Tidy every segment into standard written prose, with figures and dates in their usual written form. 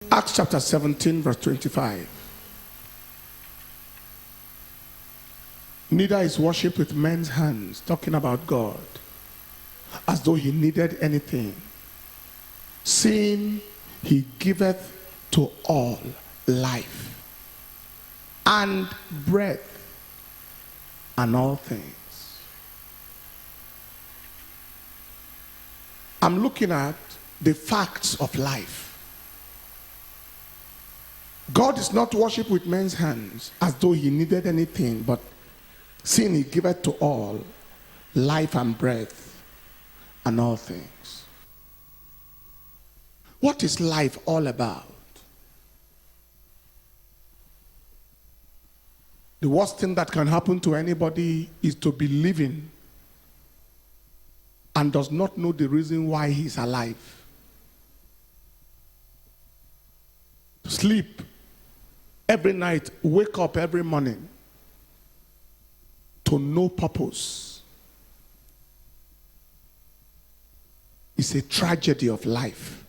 Acts chapter 17, verse 25. Neither is worship with men's hands, talking about God, as though he needed anything, seeing he giveth to all life and breath and all things. I'm looking at the facts of life. God is not worshipped with men's hands as though he needed anything, but seeing he giveth to all life and breath and all things. What is life all about? The worst thing that can happen to anybody is to be living and does not know the reason why he's alive. Sleep every night, wake up every morning to no purpose. It's a tragedy of life.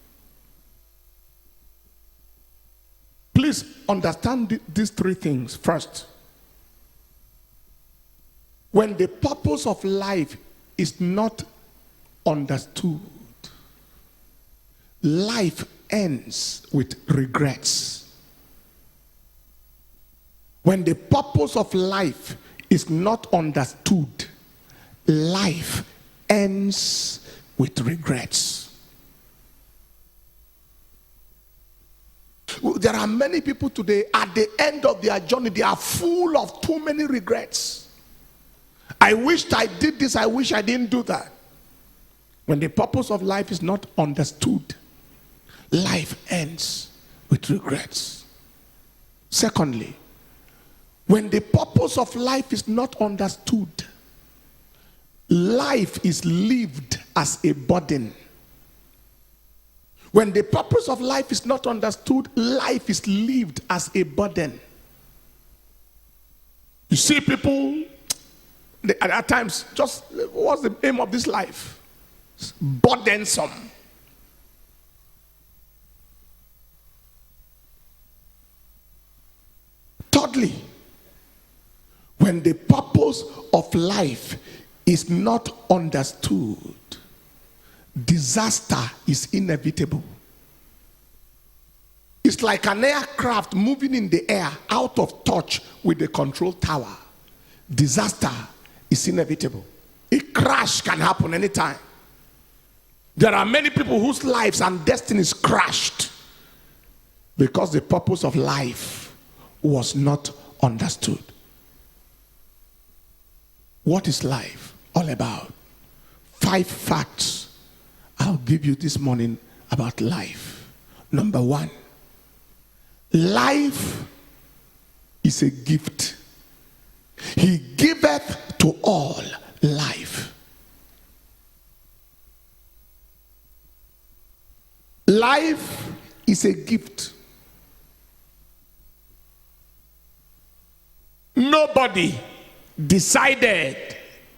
Please understand these three things. First, when the purpose of life is not understood, life ends with regrets. When the purpose of life is not understood, life ends with regrets. There are many people today, at the end of their journey, they are full of too many regrets. I wished I did this, I wish I didn't do that. When the purpose of life is not understood, life ends with regrets. Secondly, when the purpose of life is not understood, life is lived as a burden. When the purpose of life is not understood, life is lived as a burden. You see people, at times, just what's the aim of this life? It's burdensome. Thirdly, when the purpose of life is not understood, disaster is inevitable. It's like an aircraft moving in the air out of touch with the control tower. Disaster is inevitable. A crash can happen anytime. There are many people whose lives and destinies crashed because the purpose of life was not understood. What is life all about? 5 facts I'll give you this morning about life. Number 1, life is a gift. He giveth to all life. Life is a gift. Nobody decided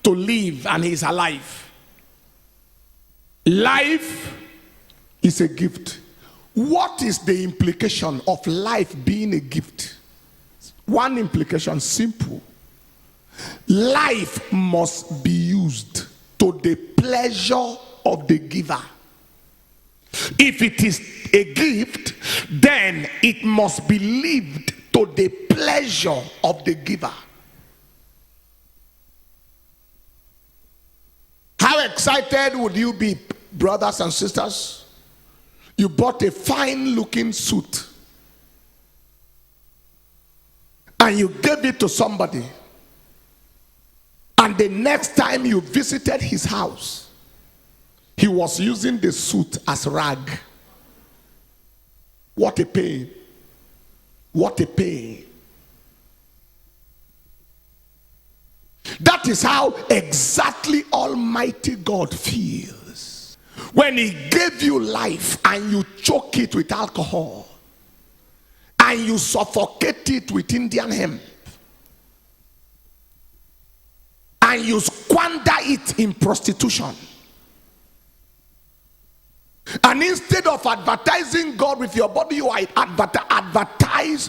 to live and he's alive. Life is a gift. What is the implication of life being a gift? One implication, simple. Life must be used to the pleasure of the giver. If it is a gift, then it must be lived to the pleasure of the giver. How excited would you be, brothers and sisters? You bought a fine looking suit and you gave it to somebody, and the next time you visited his house, he was using the suit as rag. What a pain. What a pain. That is how exactly Almighty God feels when he gave you life and you choke it with alcohol and you suffocate it with Indian hemp and you squander it in prostitution. And instead of advertising God with your body, you advertise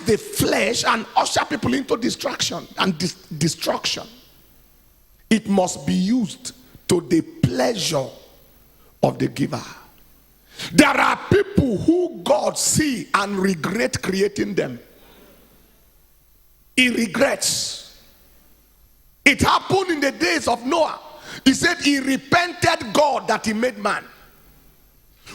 the flesh and usher people into distraction and destruction. It must be used to the pleasure of the giver. There are people who God see and regret creating them. He regrets. It happened in the days of Noah. He said he repented God that he made man.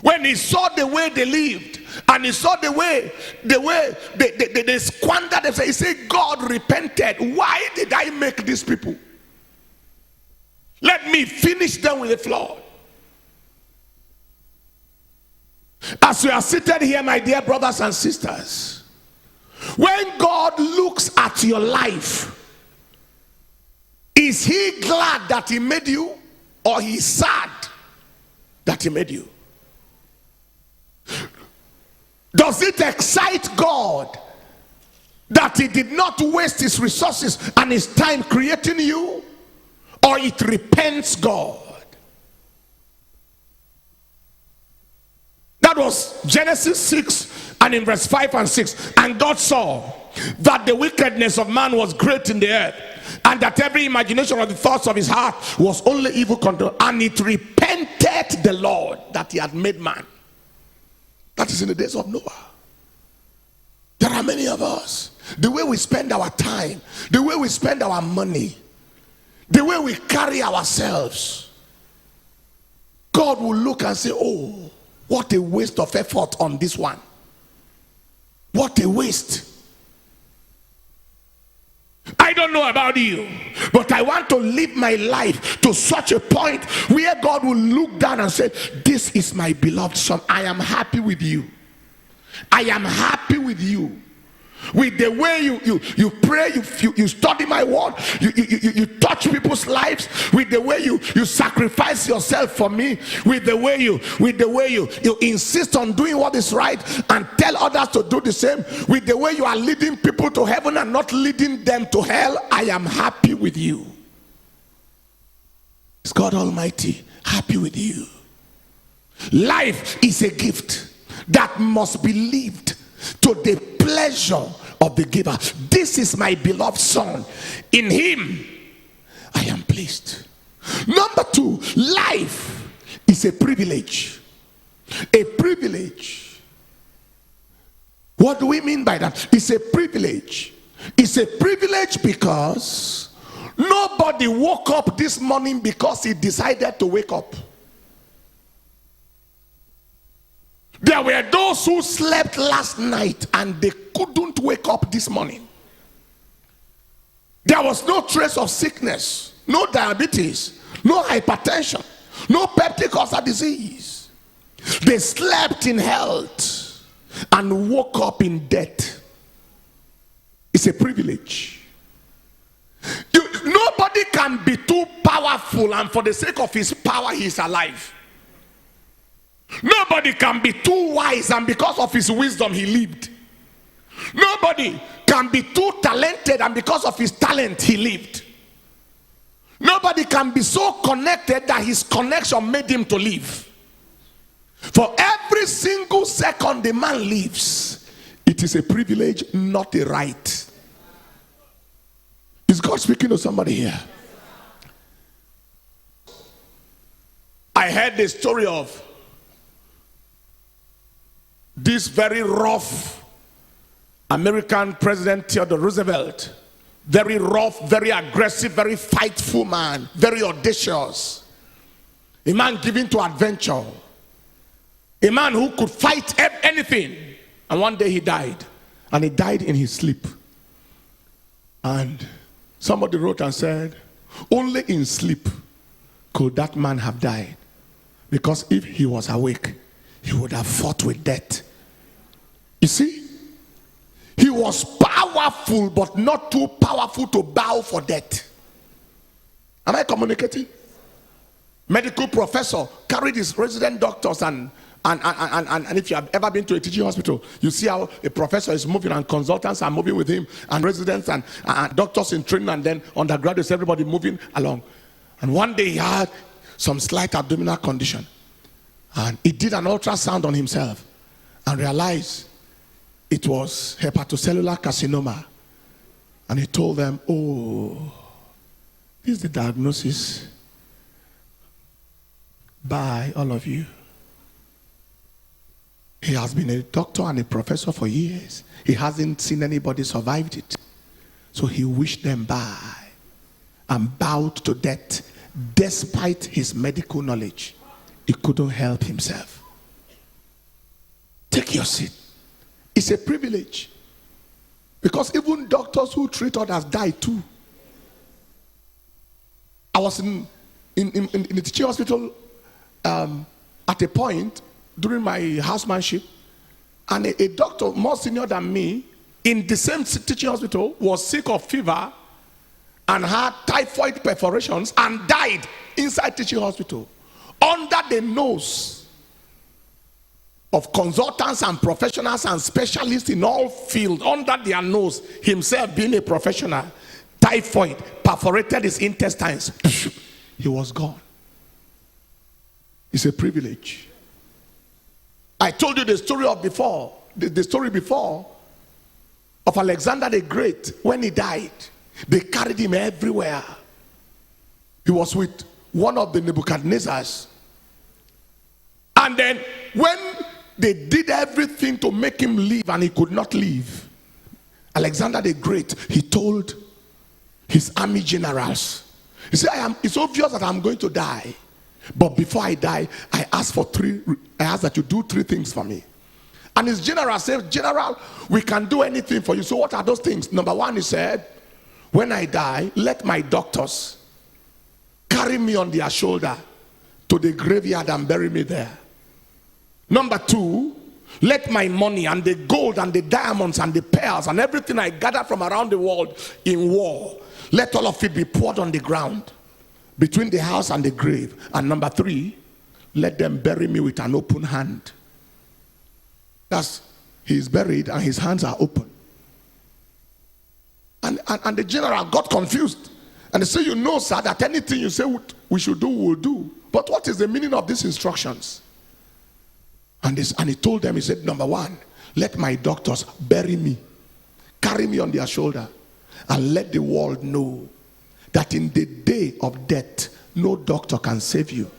When he saw the way they lived and he saw the way they squandered themselves, he said, God repented. Why did I make these people? Let me finish them with the flood. As we are seated here, my dear brothers and sisters, when God looks at your life, is he glad that he made you, or he's sad that he made you? Does it excite God that he did not waste his resources and his time creating you, or it repents God? That was Genesis 6 and in verse 5 and 6. And God saw that the wickedness of man was great in the earth, and that every imagination of the thoughts of his heart was only evil control. And it repented the Lord that he had made man. That is in the days of Noah. There are many of us. The way we spend our time, the way we spend our money, the way we carry ourselves, God will look and say, oh, what a waste of effort on this one. What a waste. I don't know about you, but I want to live my life to such a point where God will look down and say, this is my beloved son. I am happy with you. I am happy with you. With the way you pray, you study my word, you touch people's lives, with the way you sacrifice yourself for me, with the way you insist on doing what is right and tell others to do the same, with the way you are leading people to heaven and not leading them to hell. I am happy with you. Is God Almighty happy with you? Life is a gift that must be lived to the pleasure of the giver. This is my beloved son. In him I am pleased. Number two, life is a privilege. A privilege. What do we mean by that? It's a privilege. It's a privilege because nobody woke up this morning because he decided to wake up. There were those who slept last night and they couldn't wake up this morning. There was no trace of sickness, no diabetes, no hypertension, no peptic ulcer disease. They slept in health and woke up in death. It's a privilege. Nobody can be too powerful and for the sake of his power he is alive. Nobody can be too wise and because of his wisdom he lived. Nobody can be too talented and because of his talent he lived. Nobody can be so connected that his connection made him to live. For every single second the man lives, it is a privilege, not a right. Is God speaking to somebody here? I heard the story of this very rough American President Theodore Roosevelt. Very rough, very aggressive, very fightful man, very audacious. A man given to adventure. A man who could fight anything. And one day he died. And he died in his sleep. And somebody wrote and said, only in sleep could that man have died. Because if he was awake, he would have fought with death. You see, he was powerful, but not too powerful to bow for death. Am I communicating? Medical professor carried his resident doctors and if you have ever been to a teaching hospital, you see how a professor is moving and consultants are moving with him and residents and doctors in training and then undergraduates, everybody moving along. And one day he had some slight abdominal condition. And he did an ultrasound on himself and realized it was hepatocellular carcinoma. And he told them, oh, this is the diagnosis. Bye, all of you. He has been a doctor and a professor for years. He hasn't seen anybody survived it. So he wished them bye and bowed to death. Despite his medical knowledge, he couldn't help himself. Take your seat. It's a privilege. Because even doctors who treat others die too. I was in the teaching hospital at a point during my housemanship, and a doctor more senior than me in the same teaching hospital was sick of fever and had typhoid perforations and died inside teaching hospital under the nose of consultants and professionals and specialists in all fields. Under their nose, himself being a professional, typhoid perforated his intestines. He was gone. It's a privilege. I told you the story of before, the story before of Alexander the Great. When he died, they carried him everywhere. He was with one of the Nebuchadnezzars. And then when they did everything to make him leave and he could not leave, Alexander the Great, he told his army generals, he said, it's obvious that I'm going to die. But before I die, I ask that you do 3 things for me. And his general said, General, we can do anything for you. So what are those things? Number 1, he said, when I die, let my doctors carry me on their shoulder to the graveyard and bury me there. Number 2, let my money and the gold and the diamonds and the pearls and everything I gather from around the world in war, let all of it be poured on the ground between the house and the grave. And number 3, let them bury me with an open hand. That's, he is buried and his hands are open. And the general got confused. And they said, you know, sir, that anything you say we should do, we'll do. But what is the meaning of these instructions? And he told them, he said, number 1, let my doctors bury me, carry me on their shoulder, and let the world know that in the day of death, no doctor can save you.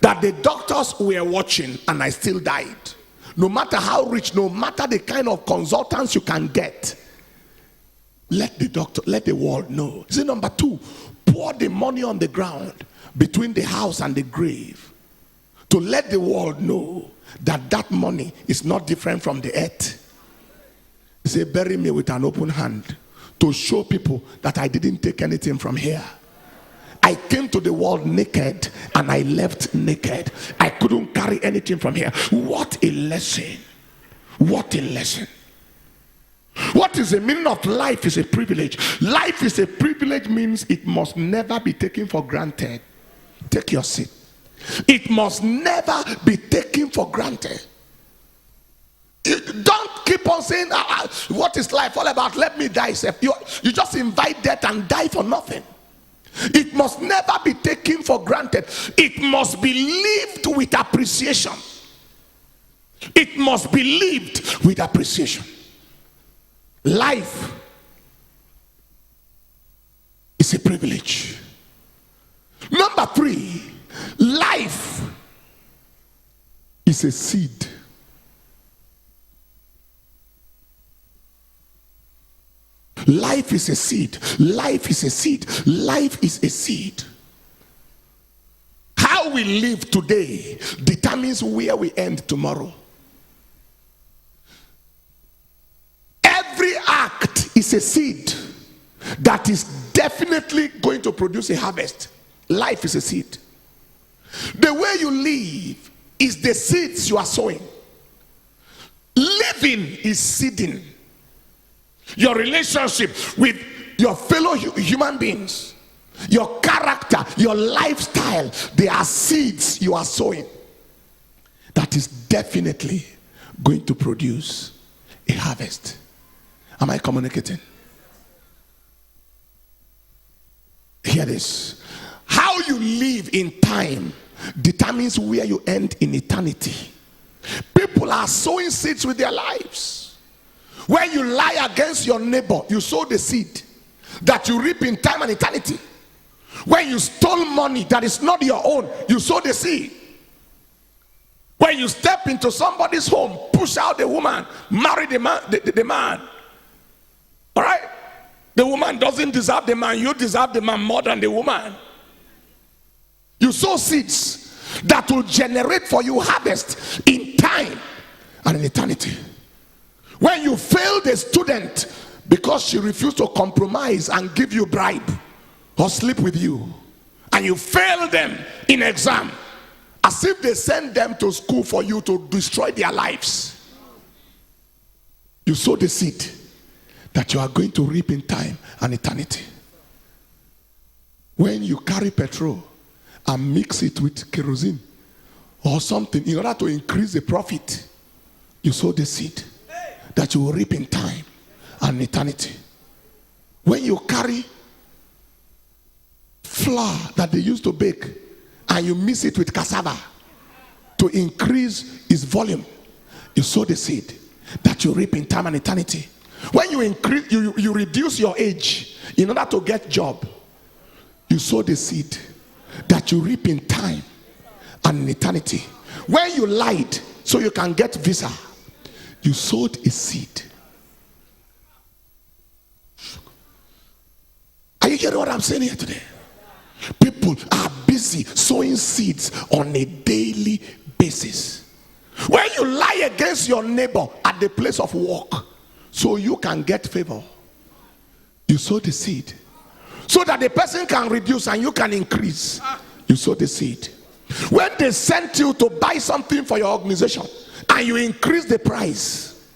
That the doctors were watching and I still died. No matter how rich, no matter the kind of consultants you can get, let the world know. See, number 2, pour the money on the ground between the house and the grave to let the world know that that money is not different from the earth. He said, bury me with an open hand to show people that I didn't take anything from here. I came to the world naked and I left naked. I couldn't carry anything from here. What a lesson. What a lesson. What is the meaning of life is a privilege. Life is a privilege means it must never be taken for granted. Take your seat. It must never be taken for granted. Don't keep on saying, what is life all about? Let me die. You just invite death and die for nothing. It must never be taken for granted. It must be lived with appreciation. It must be lived with appreciation. Life is a privilege. Number 3, life is a seed. Life is a seed. Life is a seed. Life is a seed. How we live today determines where we end tomorrow. Every act is a seed that is definitely going to produce a harvest. Life is a seed. The way you live is the seeds you are sowing. Living is seeding. Your relationship with your fellow human beings, your character, your lifestyle, they are seeds you are sowing that is definitely going to produce a harvest. Am I communicating? Hear this. How you live in time determines where you end in eternity. People are sowing seeds with their lives. When you lie against your neighbor, you sow the seed that you reap in time and eternity. When you stole money that is not your own, you sow the seed. When you step into somebody's home, push out the woman, marry the man. All right? The woman doesn't deserve the man. You deserve the man more than the woman. You sow seeds that will generate for you harvest in time and in eternity. When you fail the student because she refused to compromise and give you bribe or sleep with you, and you fail them in exam, as if they send them to school for you to destroy their lives, you sow the seed that you are going to reap in time and eternity. When you carry petrol and mix it with kerosene or something in order to increase the profit, you sow the seed that you will reap in time and eternity. When you carry flour that they used to bake and you mix it with cassava to increase its volume, you sow the seed that you reap in time and eternity. When you increase, you reduce your age in order to get job, you sow the seed that you reap in time and in eternity. When you lied so you can get visa, you sowed a seed. Are you hearing what I'm saying here today? People are busy sowing seeds on a daily basis. When you lie against your neighbor at the place of work so you can get favor, you sow the seed so that the person can reduce and you can increase. You sow the seed. When they sent you to buy something for your organization and you increase the price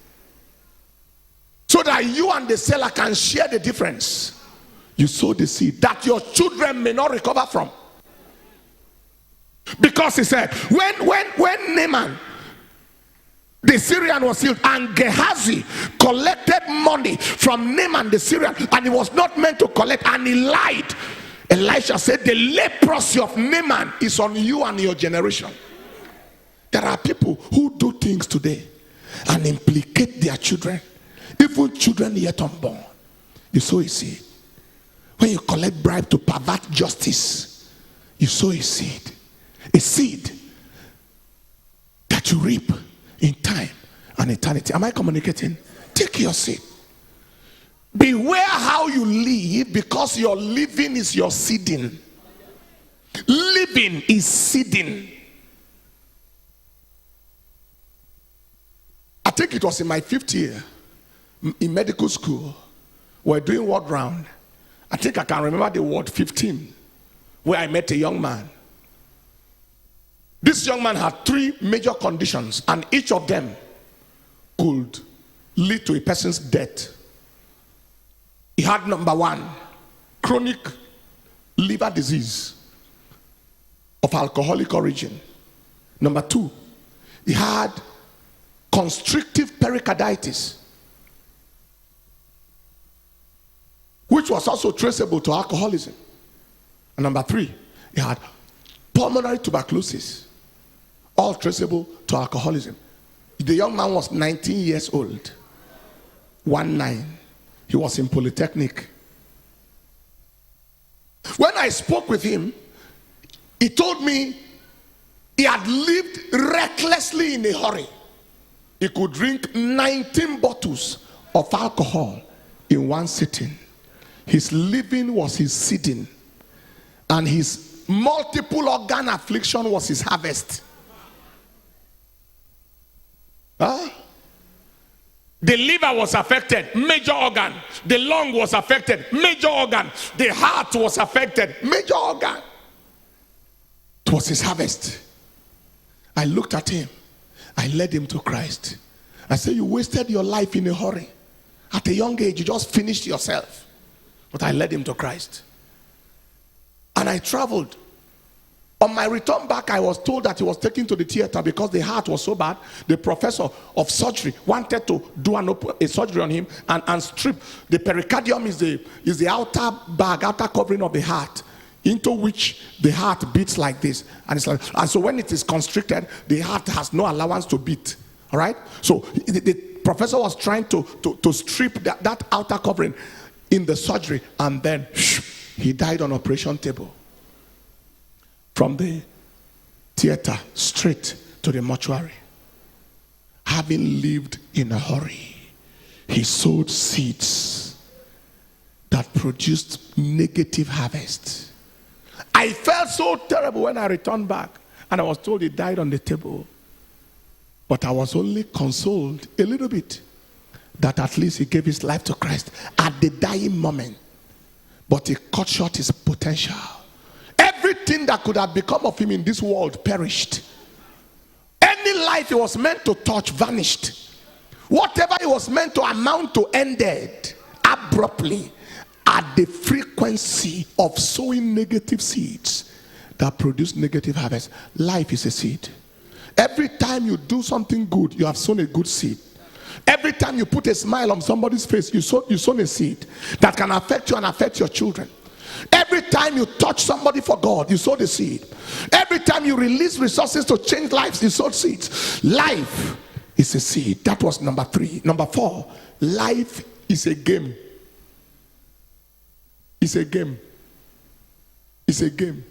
so that you and the seller can share the difference, you sow the seed that your children may not recover from. Because he said, when Naaman the Syrian was healed and Gehazi collected money from Naaman the Syrian, and he was not meant to collect, and he lied, Elisha said, the leprosy of Naaman is on you and your generation. There are people who do things today and implicate their children, even children yet unborn. You sow a seed. When you collect bribe to pervert justice, you sow a seed. A seed that you reap in time and eternity. Am I communicating? Take your seed. Beware how you live, because your living is your seeding. Living is seeding. I think it was in my 5th year in medical school. We're doing word round. I think I can remember the word 15, where I met a young man. This young man had 3 major conditions, and each of them could lead to a person's death. He had number 1, chronic liver disease of alcoholic origin. Number 2, he had constrictive pericarditis, which was also traceable to alcoholism. And number 3, he had pulmonary tuberculosis, all traceable to alcoholism. The young man was 19 years old. 19. He was in Polytechnic. When I spoke with him, he told me he had lived recklessly in a hurry. He could drink 19 bottles of alcohol in one sitting. His living was his seeding, and his multiple organ affliction was his harvest. The liver was affected, major organ. The lung was affected, major organ. The heart was affected, major organ. It was his harvest. I looked at him. I led him to Christ. I said, you wasted your life in a hurry. At a young age, you just finished yourself. But I led him to Christ. And I traveled. On my return back, I was told that he was taken to the theater because the heart was so bad. The professor of surgery wanted to do a surgery on him and strip. The pericardium is the outer bag, outer covering of the heart. into which the heart beats like this. And it's like, and so when it is constricted, the heart has no allowance to beat. All right? So the professor was trying to strip that outer covering in the surgery, and then he died on operation table. From the theater straight to the mortuary. Having lived in a hurry, he sowed seeds that produced negative harvest. I felt so terrible when I returned back and I was told he died on the table. But I was only consoled a little bit that at least he gave his life to Christ at the dying moment. But he cut short his potential. Everything that could have become of him in this world perished. Any life he was meant to touch vanished. Whatever he was meant to amount to ended abruptly at the frequency of sowing negative seeds that produce negative harvest. Life is a seed. Every time you do something good, you have sown a good seed. Every time you put a smile on somebody's face, you sown a seed that can affect you and affect your children. Every time you touch somebody for God, you sow the seed. Every time you release resources to change lives, you sow seeds. Life is a seed. That was number 3. Number 4, life is a game. It's a game. It's a game.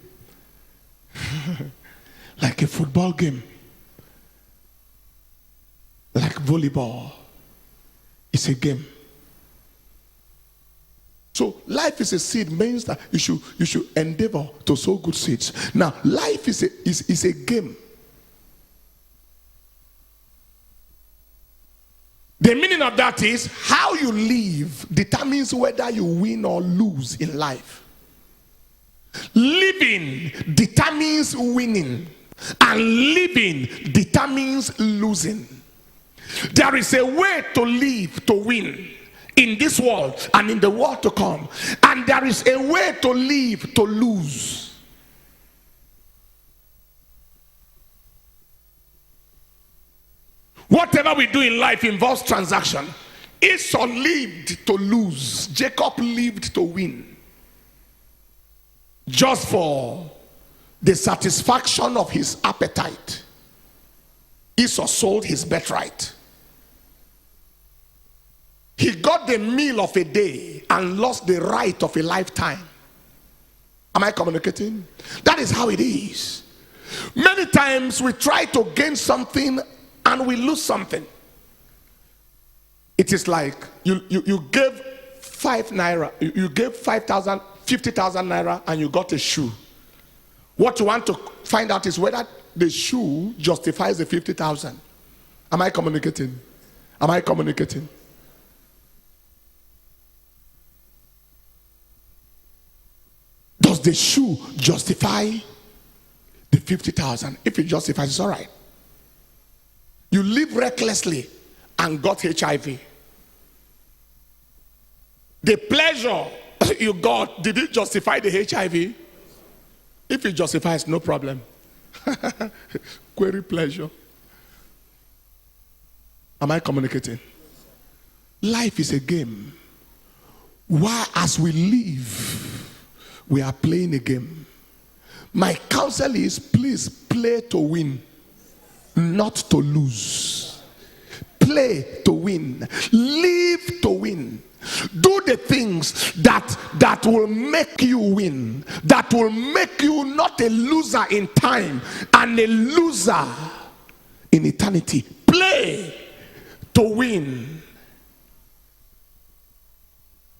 Like a football game. Like volleyball. It's a game. So life is a seed means that you should endeavor to sow good seeds. Now, life is a game. The meaning of that is how you live determines whether you win or lose in life. Living determines winning, and living determines losing. There is a way to live to win in this world and in the world to come, and there is a way to live to lose. Whatever we do in life involves transaction. Esau lived to lose. Jacob lived to win. Just for the satisfaction of his appetite, Esau sold his birthright. He got the meal of a day and lost the right of a lifetime. Am I communicating? That is how it is. Many times we try to gain something and we lose something. It is like you gave 5 naira, you gave 50,000 naira and you got a shoe. What you want to find out is whether the shoe justifies the 50,000. Am I communicating? Am I communicating? Does the shoe justify the 50,000? If it justifies, it's all right. You live recklessly and got HIV. The pleasure you got, did it justify the HIV? If it justifies, no problem. Query pleasure. Am I communicating? Life is a game. While as we live, we are playing a game. My counsel is, please play to win, not to lose. Play to win. Live to win. Do the things that will make you win, that will make you not a loser in time and a loser in eternity. Play to win.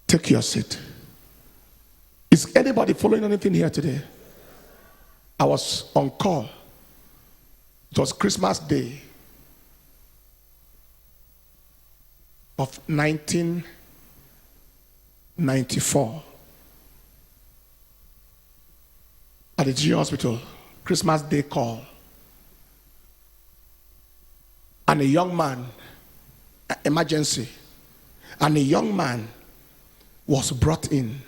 Take your seat. Is anybody following anything here today? I was on call. It was Christmas Day of 1994 at the G Hospital. Christmas Day call. And a young man, emergency, and a young man was brought in.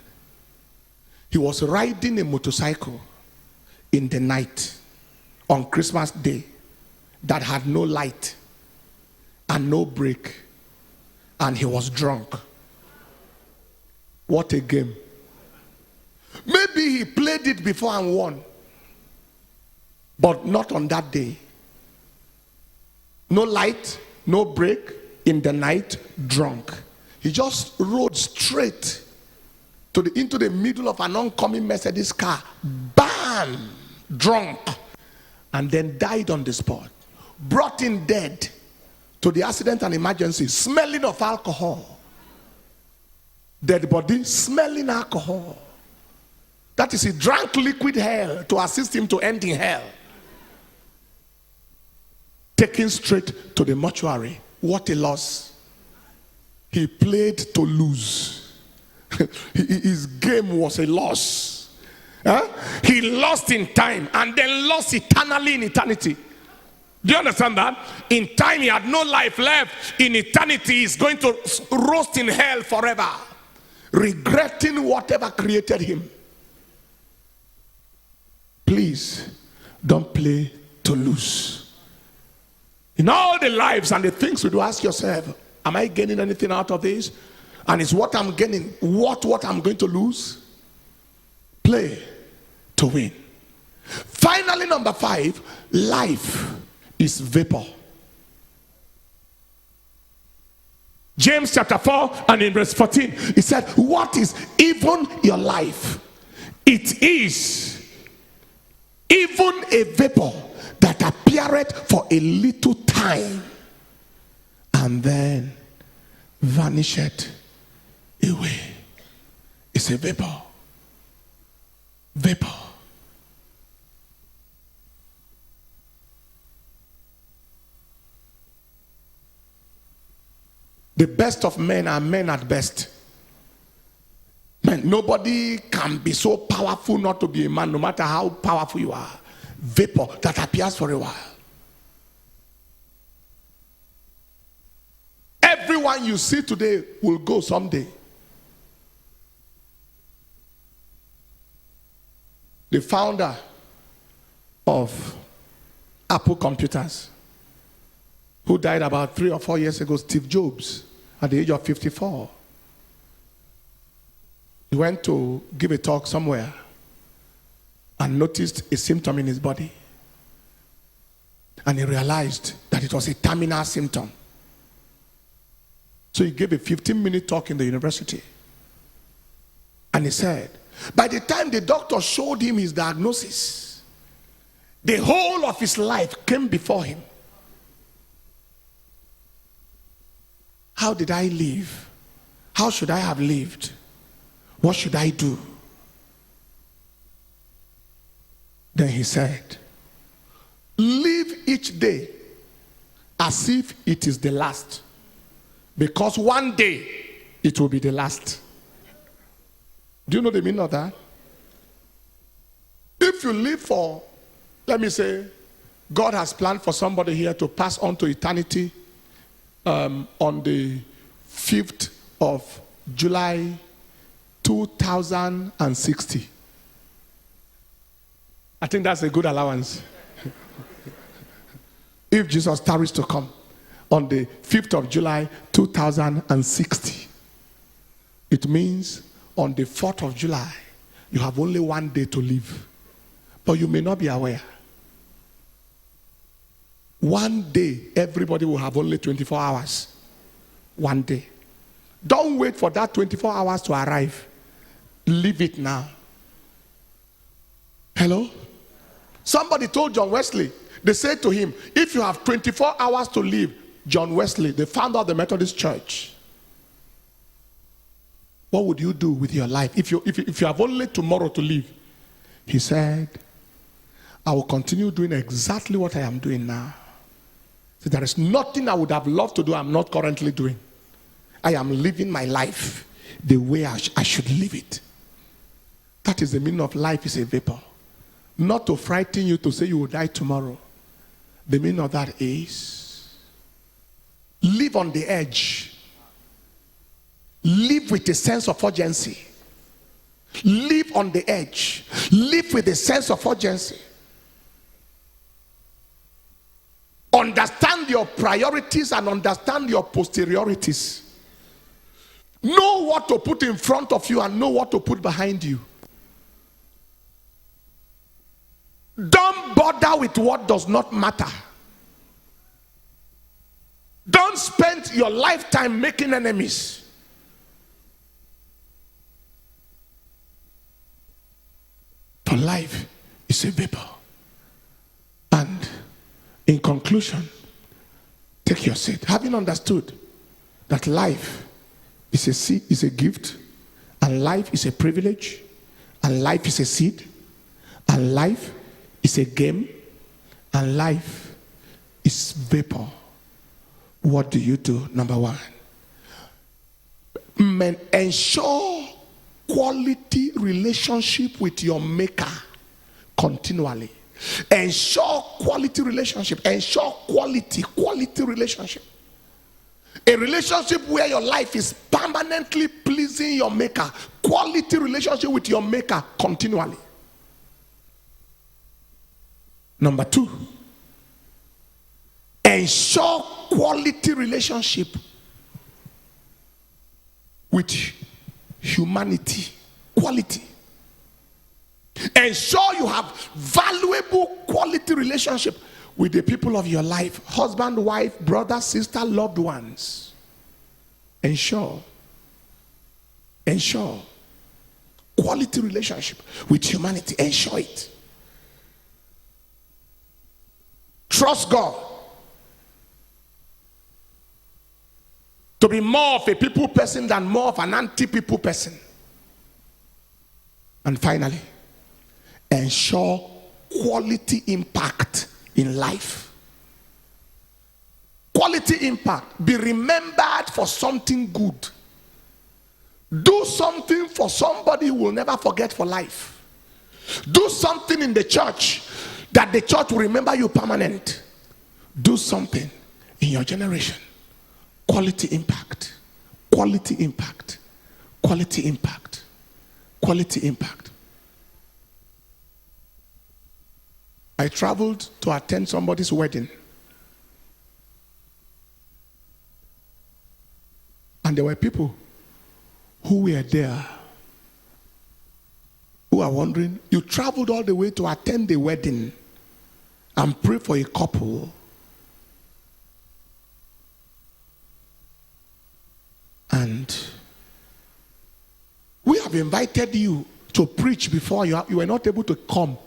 He was riding a motorcycle in the night on Christmas Day that had no light and no brake, and he was drunk. What a game. Maybe Maybe he played it before and won, but not on that day. No light, no break, in the night, drunk. He just rode straight into the middle of an oncoming Mercedes car, bam, drunk, and then died on the spot. Brought in dead to the accident and emergency, smelling of alcohol. Dead body, smelling alcohol. That is, he drank liquid hell to assist him to end in hell. Taken straight to the mortuary. What a loss. He played to lose. His game was a loss. He lost in time and then lost eternally in eternity. Do you understand that? In time he had no life left. In eternity he's going to roast in hell forever, regretting whatever created him. Please don't play to lose. In all the lives and the things we do, ask yourself, am I gaining anything out of this? And is what I'm gaining what I'm going to lose? Play to win. Finally, number 5, life is vapor. James chapter 4 and in verse 14, he said, what is even your life? It is even a vapor that appeareth for a little time and then vanisheth away. It's a vapor. Vapor. The best of men are men at best. Man, nobody can be so powerful not to be a man, no matter how powerful you are. Vapor that appears for a while. Everyone you see today will go someday. The founder of Apple Computers, who died about 3 or 4 years ago, Steve Jobs, at the age of 54. He went to give a talk somewhere and noticed a symptom in his body. And he realized that it was a terminal symptom. So he gave a 15-minute talk in the university. And he said, by the time the doctor showed him his diagnosis, the whole of his life came before him. How did I live? How should I have lived? What should I do? Then he said, live each day as if it is the last, because one day it will be the last. Do you know the meaning of that? If you live for, let me say, God has planned for somebody here to pass on to eternity on the 5th of July 2060. I think that's a good allowance. If Jesus tarries to come on the 5th of July 2060, it means on the 4th of July, you have only one day to live. But you may not be aware. One day, everybody will have only 24 hours. One day. Don't wait for that 24 hours to arrive. Live it now. Hello? Somebody told John Wesley, they said to him, if you have 24 hours to live, John Wesley, the founder of the Methodist Church, what would you do with your life if you have only tomorrow to live? He said, I will continue doing exactly what I am doing now. So there is nothing I would have loved to do I'm not currently doing. I am living my life the way I should live it. That is the meaning of life is a vapor. Not to frighten you to say you will die tomorrow. The meaning of that is live on the edge. Live with a sense of urgency. Live on the edge. Live with a sense of urgency. Understand your priorities and understand your posteriorities. Know what to put in front of you and know what to put behind you. Don't bother with what does not matter. Don't spend your lifetime making enemies. For life is a vapor. And in conclusion, take your seat. Having understood that life is a gift, and life is a privilege, and life is a seed, and life is a game, and life is vapor. What do you do? Number one, ensure quality relationship with your maker continually. Ensure quality relationship. Ensure quality relationship. A relationship where your life is permanently pleasing your maker. Quality relationship with your maker continually. Number two, ensure quality relationship with humanity. Quality. Ensure you have valuable quality relationship with the people of your life. Husband, wife, brother, sister, loved ones. Ensure quality relationship with humanity. Ensure it. Trust God to be more of a people person than more of an anti-people person. And finally, ensure quality impact in life. Quality impact. Be remembered for something good. Do something for somebody who will never forget for life. Do something in the church that the church will remember you permanent. Do something in your generation. Quality impact. Quality impact. Quality impact. Quality impact. I traveled to attend somebody's wedding. And there were people who were there who are wondering, you traveled all the way to attend the wedding and pray for a couple. And we have invited you to preach before. You were not able to come,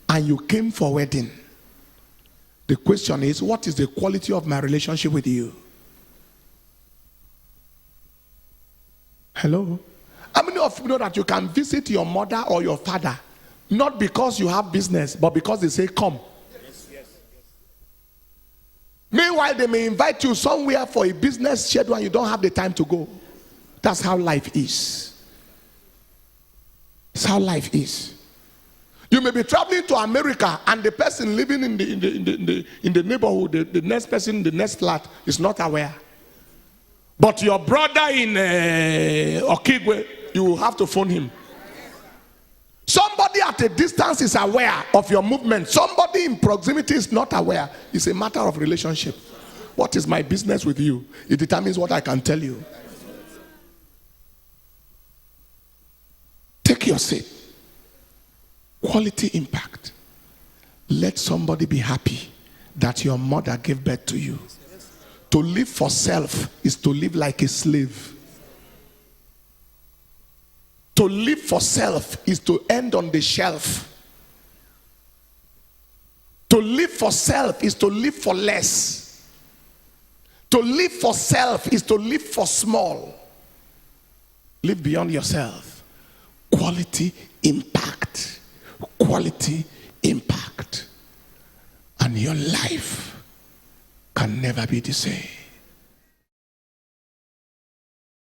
and you came for wedding. The question is, what is the quality of my relationship with you? Hello? How many of you know that you can visit your mother or your father not because you have business, but because they say come? Yes. Meanwhile, they may invite you somewhere for a business schedule and you don't have the time to go. That's how life is. That's how life is. You may be traveling to America and the person living in the neighborhood, the next person in the next flat is not aware. But your brother in Okigwe, you will have to phone him. Somebody at a distance is aware of your movement. Somebody in proximity is not aware. It's a matter of relationship. What is my business with you? It determines what I can tell you. Take your seat. Quality impact. Let somebody be happy that your mother gave birth to you. To live for self is to live like a slave. To live for self is to end on the shelf. To live for self is to live for less. To live for self is to live for small. Live beyond yourself. Quality impact. Quality impact. And your life can never be the same.